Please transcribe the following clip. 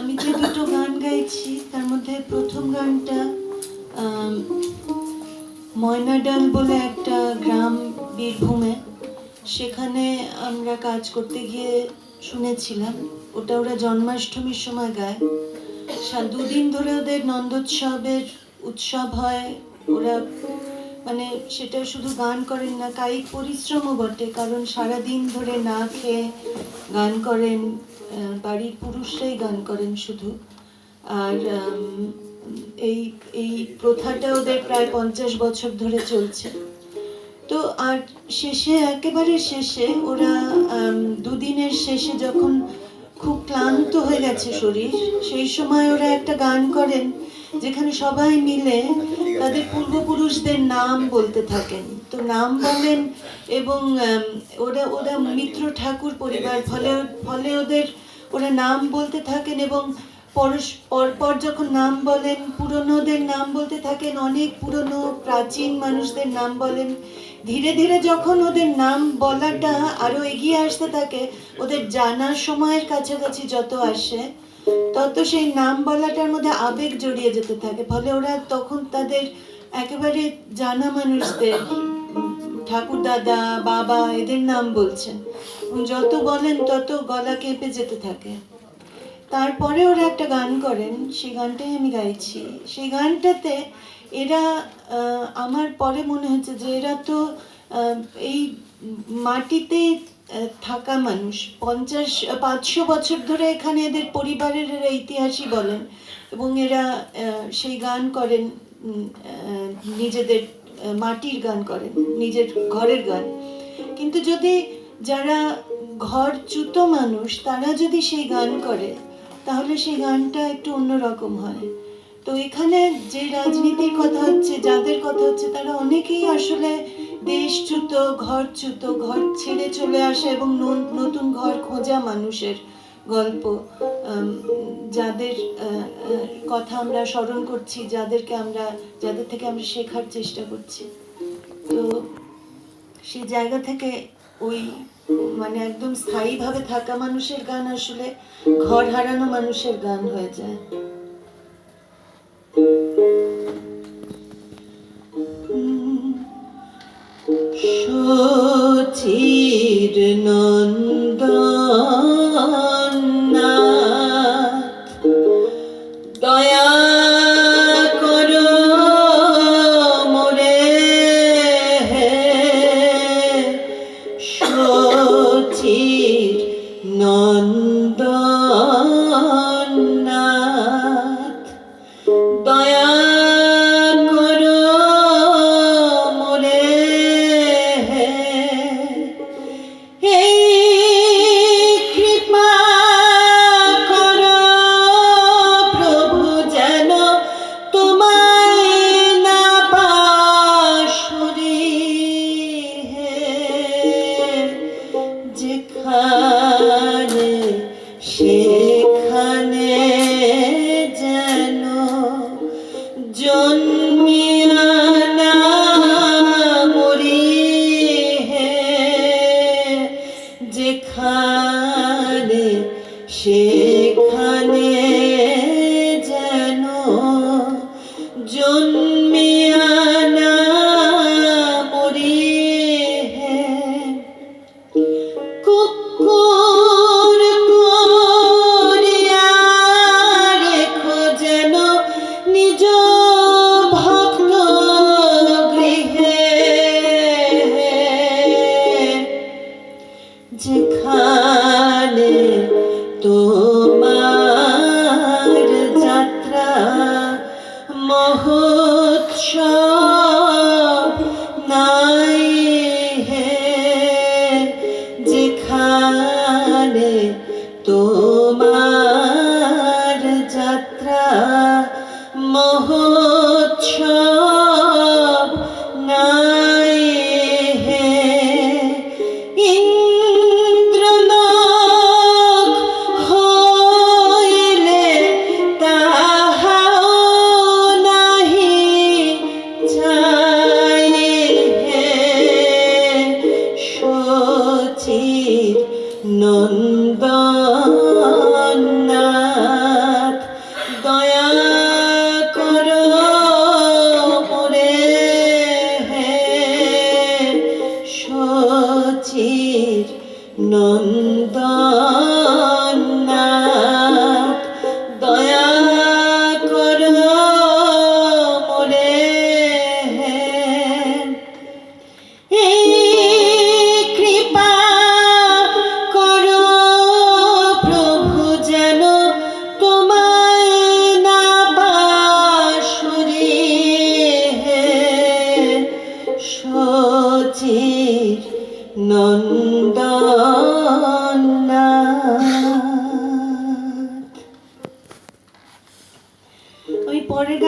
আমি যে দুটো গান গাইছি তার মধ্যে প্রথম গানটা ময়নাডাল বলে একটা গ্রাম বীরভূমে, সেখানে আমরা কাজ করতে গিয়ে শুনেছিলাম। ওটা ওরা জন্মাষ্টমীর সময় গায়। দুদিন ধরে ওদের নন্দোৎসবের উৎসব হয়। ওরা মানে সেটা শুধু গান করেন না, কায়িক পরিশ্রমও বটে, কারণ সারাদিন ধরে না খেয়ে গান করেন। বাড়ির পুরুষরাই গান করেন শুধু। আর এই এই প্রথাটা ওদের প্রায় 50 বছর ধরে চলছে। তো আর শেষে, একেবারে শেষে ওরা দুদিনের শেষে যখন খুব ক্লান্ত হয়ে গেছে শরীর, সেই সময় ওরা একটা গান করেন যেখানে সবাই মিলে তাদের পূর্বপুরুষদের নাম বলতে থাকেন। তো নাম বলেন এবং ওরা ওরা মিত্র ঠাকুর পরিবার, ফলে ওরা নাম বলতে থাকেন এবং পরপর যখন নাম বলেন, পুরনোদের নাম বলতে থাকেন, অনেক পুরনো প্রাচীন মানুষদের নাম বলেন। ধীরে ধীরে যখন ওদের নাম বলাটা আরো এগিয়ে আসতে থাকে, ওদের জানার সময়ের কাছাকাছি যত আসে, তত সেই নাম বলাটার মধ্যে আবেগ জড়িয়ে যেতে থাকে। ফলে ওরা তখন তাদের একেবারে জানা মানুষদের, ঠাকুর দাদা, বাবা, এদের নাম বলছেন। যত বলেন তত গলা কেঁপে যেতে থাকে। তারপরে ওরা একটা গান করেন, সেই গানটাই আমি গাইছি। সেই গানটাতে এরা, আমার পরে মনে হচ্ছে যে এরা তো এই মাটিতে থাকা মানুষ, 500 বছর ধরে এখানে এদের পরিবারের এরা ইতিহাসই বলেন, এবং এরা সেই গান করেন, নিজেদের মাটির গান করেন, নিজের ঘরের গান। কিন্তু যদি যারা ঘরচ্যুত মানুষ, তারা যদি সেই গান করে, তাহলে সেই গানটা একটু অন্যরকম হয়। তো এখানে যে রাজনীতির কথা হচ্ছে, যাদের কথা হচ্ছে, তারা অনেকেই আসলে দেশচ্যুত, ঘরচ্যুত, ঘর ছেড়ে চলে আসা এবং নতুন ঘর খোঁজা মানুষের গল্প, যাদের কথা আমরা স্মরণ করছি, যাদের থেকে আমরা শেখার চেষ্টা করছি। তো সেই জায়গা থেকে ওই মানে একদম স্থায়ীভাবে থাকা মানুষের গান আসলে ঘর হারানো মানুষের গান হয়ে যায়। সচির নন্দনাথ দয়া করো মোরে, সচির নন্দনাথ দয়া সেখানে যেন জন্মিয়া না মরি হে, যেখানে সেখানে যেন জন্মিয়া না মরি হে। কুকুর করিয়া রেখো যেন নিজ ভক্ত গৃহে, যেখানে তোমার যাত্রা মহোৎসব নাই হে, যেখানে তোমার যাত্রা মহোৎসব নাই হে। ইন্দ্রলোক হইলে তাহাও নাহি চাই হে, সচির নন্দনাথ। নন্দনাথ দয়া করো মোরে, এই কৃপা করো প্রভু যেন তোমায় না বাসুরে, শচীর নন্দনাথ। ওই পরের গান